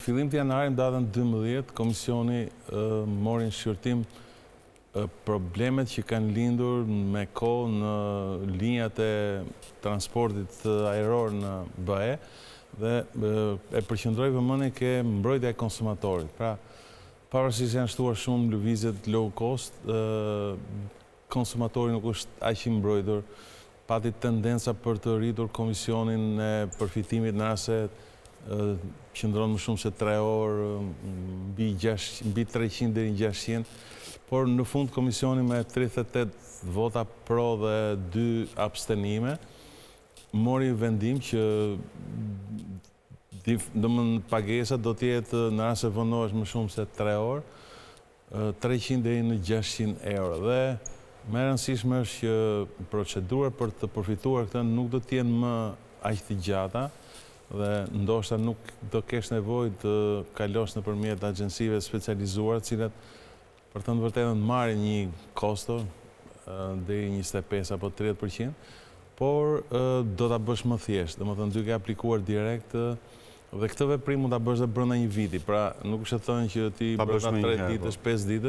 fillim të janarit datën 12, komisioni mori në shqyrtim problemet që kanë lindur me kohë në linjat e transportit ajror në BE dhe e përqendroi vëmendjen ke mbrojtja e konsumatorit. Pra, pavarësisht janë shtuar shumë lëvizjet low cost, konsumatori nuk është aq i mbrojtur, pati tendenca për të rritur komisionin e përfitimit në rast se qëndron më shumë se 3 orë, mbi 300 deri në 600, por në fund komisioni me 38 vota pro dhe 2 abstenime mori vendim që pagesa do të jetë në rast se vonohesh më shumë se 3 orë, 300 deri në 600 euro. Dhe më e rëndësishme është që procedurat për të përfituar këtë nuk do të jenë më aq të gjata dhe ndoshta nuk do kesh nevojë të kalosh nëpërmjet agjencive specializuara, të cilat për të vërtetën marrin një kosto deri 25 apo 30%, por do ta bësh më thjesht, domethënë duke aplikuar direkt dhe këtë veprim mund ta bësh edhe brenda një viti. Pra, nuk është të thënë që ti brenda 3 ditësh, 5 ditësh,